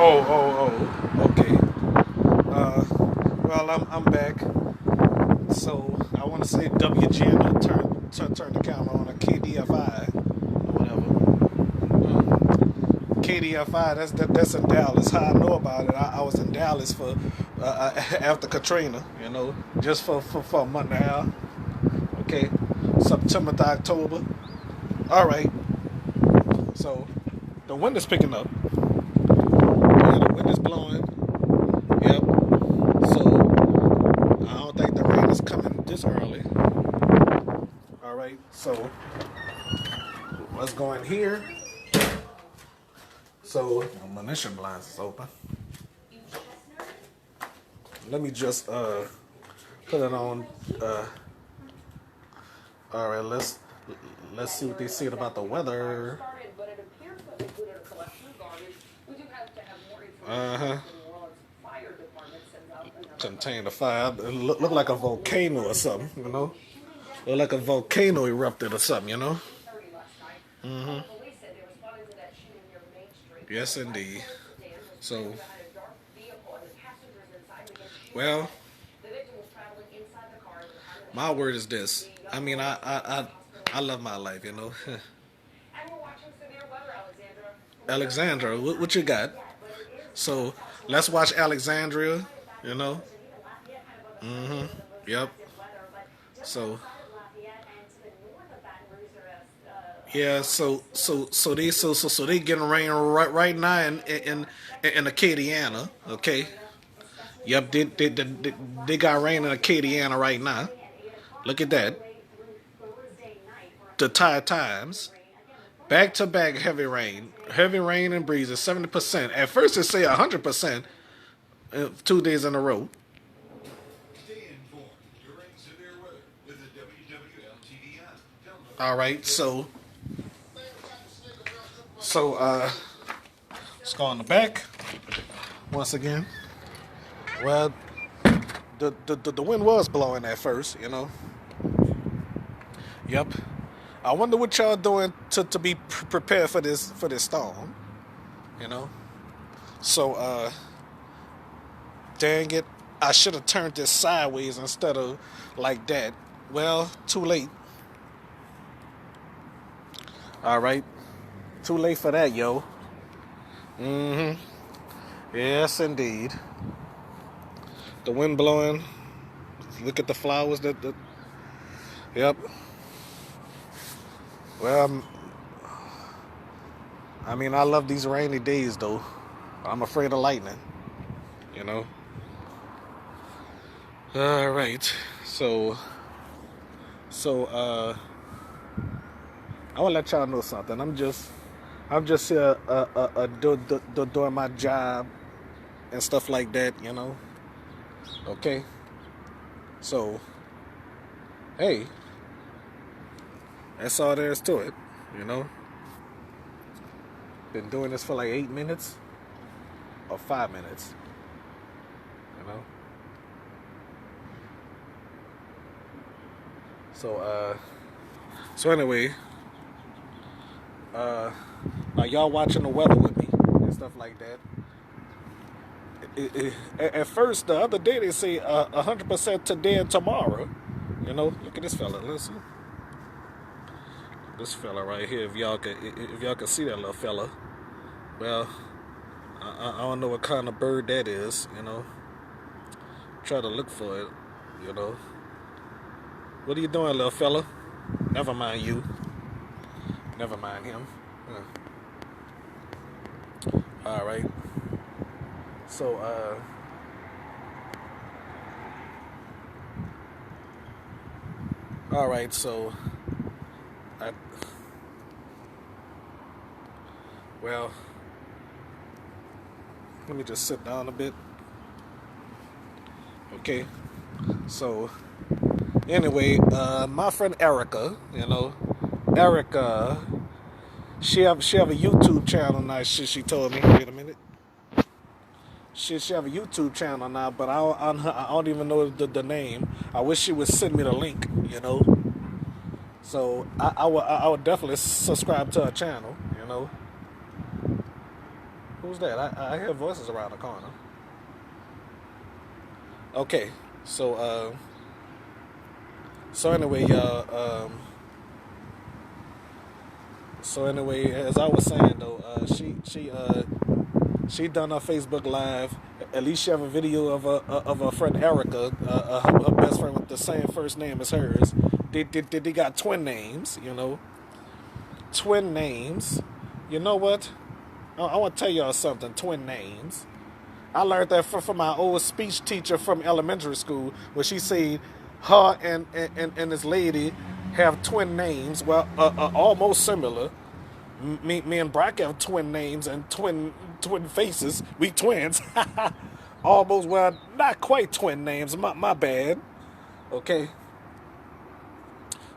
Okay. Well, I'm back. So I want to say WGN turn the camera on a KDFI or whatever. KDFI. That's in Dallas. How I know about it? I was in Dallas for after Katrina. Just for a month and a half. Okay, September to October. All right. So the wind is picking up. Yeah, the wind is blowing. Yep. So I don't think the rain is coming this early. All right. So let's go in here. So my munition blinds is open. Let me just put it on. All right. Let's see what they said about the weather. Contained a fire. It looked like a volcano or something. Looked like a volcano erupted or something. Yes, indeed. So, well, my word is this. I mean, I love my life. Alexandra, what you got? So let's watch Alexandria. You know. Yep. So yeah. So they getting rain right now in Acadiana. Okay. Yep. They got rain in Acadiana right now. Look at that. The tide times. Back to back heavy rain and breezes, 70%. At first it say 100%, 2 days in a row. All right, so let's go on the back once again. Well, the wind was blowing at first. Yep. I wonder what y'all doing to be prepared for this storm. You know. So dang it, I should have turned this sideways instead of like that. Well, too late. All right, too late for that, yo. Yes, indeed. The wind blowing. Look at the flowers. Yep. Well, I mean, I love these rainy days, though. I'm afraid of lightning. You know. All right. So, I want to let y'all know something. I'm just here doing my job and stuff like that. Okay. So, hey, that's all there is to it. Been doing this for like 8 minutes or 5 minutes. You know. So anyway, are y'all watching the weather with me and stuff like that? At first, the other day they say 100% today and tomorrow. Look at this fella. Listen, this fella right here. If y'all can see that little fella, well, I don't know what kind of bird that is. Try to look for it. What are you doing, little fella? Never mind you. Never mind him. All right. So, all right. So, well, let me just sit down a bit. Okay. So, anyway, my friend Erica, Erica, she have a YouTube channel now. She told me. Wait a minute. She have a YouTube channel now, but I don't even know the name. I wish she would send me the link. So I would definitely subscribe to her channel. Who's that? I hear voices around the corner. Okay, so so anyway, y'all. So anyway, as I was saying though, she done her Facebook Live. At least she have a video of her friend Erica, her best friend with the same first name as hers. They got twin names, twin names. You know what? I want to tell y'all something. Twin names. I learned that from my old speech teacher from elementary school, where she said her and this lady have twin names. Well, almost similar. Me and Brock have twin names and twin faces. We twins. Almost, well, not quite twin names. My bad. Okay.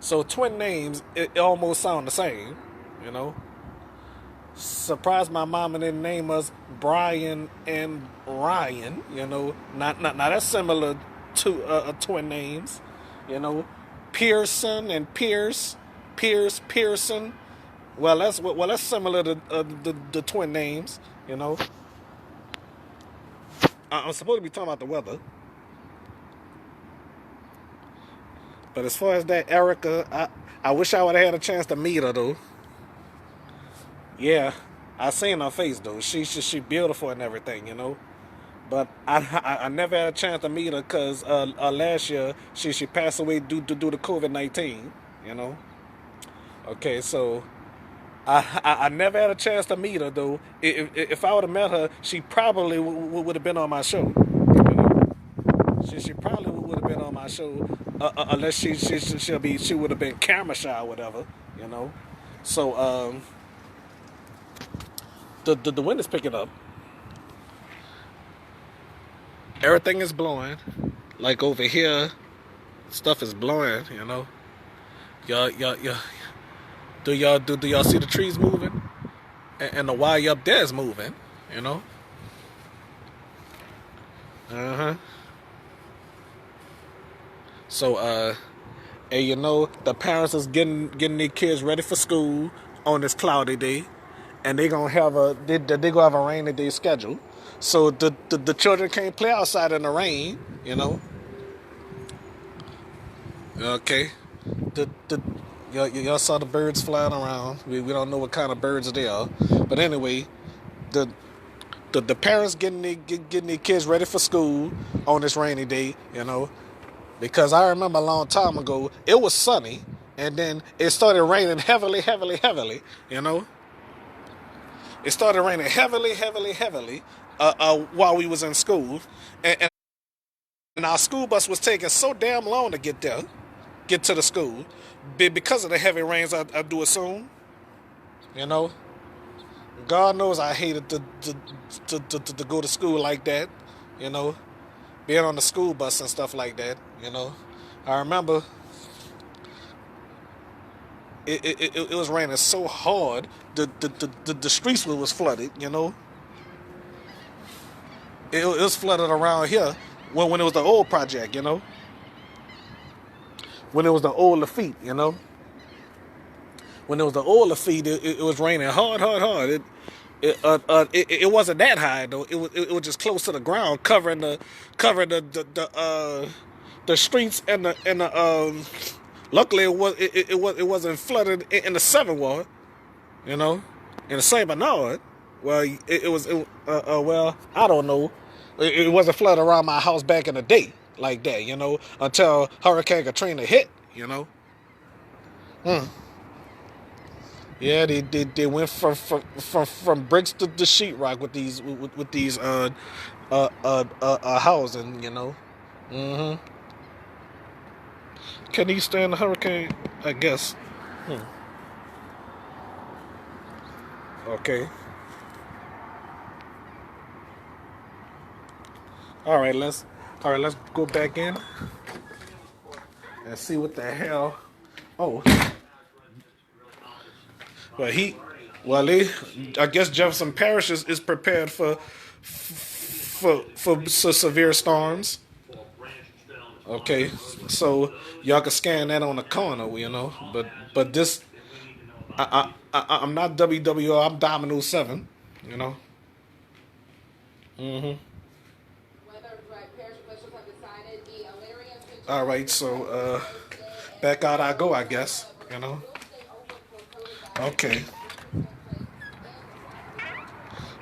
So twin names, it almost sound the same, you know. Surprised my mama didn't name us Brian and Ryan, Not that's similar to twin names, you know. Pearson and Pearson. Well that's similar to the twin names, you know. I'm supposed to be talking about the weather, but as far as that Erica, I wish I would have had a chance to meet her though. Yeah, I seen her face though. She beautiful and everything, But I never had a chance to meet her because last year she passed away due to COVID-19, you know. Okay, so I never had a chance to meet her though. If I would have met her, she probably would have been on my show. You know? She probably would have been on my show unless she would have been camera shy or whatever, you know. So the wind is picking up. Everything is blowing. Like over here, stuff is blowing. Y'all. Do y'all see the trees moving? And the wire up there is moving. You know. Uh huh. So and the parents is getting their kids ready for school on this cloudy day, and they gonna have a rainy day schedule. So the children can't play outside in the rain, Okay. The y'all saw the birds flying around. We don't know what kind of birds they are, but anyway, the the parents getting their kids ready for school on this rainy day, because I remember a long time ago it was sunny and then it started raining heavily, heavily, heavily, It started raining heavily, heavily, heavily while we was in school, and our school bus was taking so damn long to get to the school, because of the heavy rains. I do assume, you know. God knows I hated to go to school like that, you know, being on the school bus and stuff like that, I remember it was raining so hard, the streets was flooded, It was flooded around here when it was the old project, When it was the old Lafitte, When it was the old Lafitte, it was raining hard, hard, hard. It wasn't that high though. It was just close to the ground, covering the streets and the. Luckily, it wasn't flooded in the Seventh Ward, in the Saint Bernard. Well, it was. Well, I don't know. It wasn't flooded around my house back in the day like that, until Hurricane Katrina hit, Hmm. Yeah, they went from bricks to sheetrock with these housing, Hmm. Can he stand the hurricane? I guess. Hmm. Okay. All right, let's go back in and see what the hell. Oh, well I guess Jefferson Parish is prepared for severe storms. Okay, so y'all can scan that on the corner, But I'm not WWO. I'm Domino 7, you know. Mm-hmm. All right, so back out I go, I guess. You know. Okay.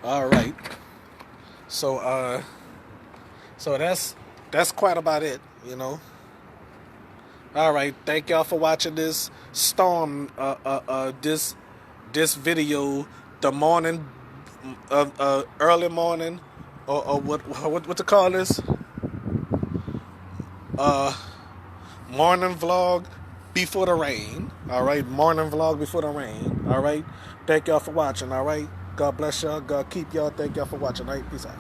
All right. So so that's quite about it. You know. All right. Thank y'all for watching this storm. This video, the morning, early morning, or what to call this? Uh, Morning vlog before the rain. All right, morning vlog before the rain. All right. Thank y'all for watching. All right. God bless y'all. God keep y'all. Thank y'all for watching. All right. Peace out.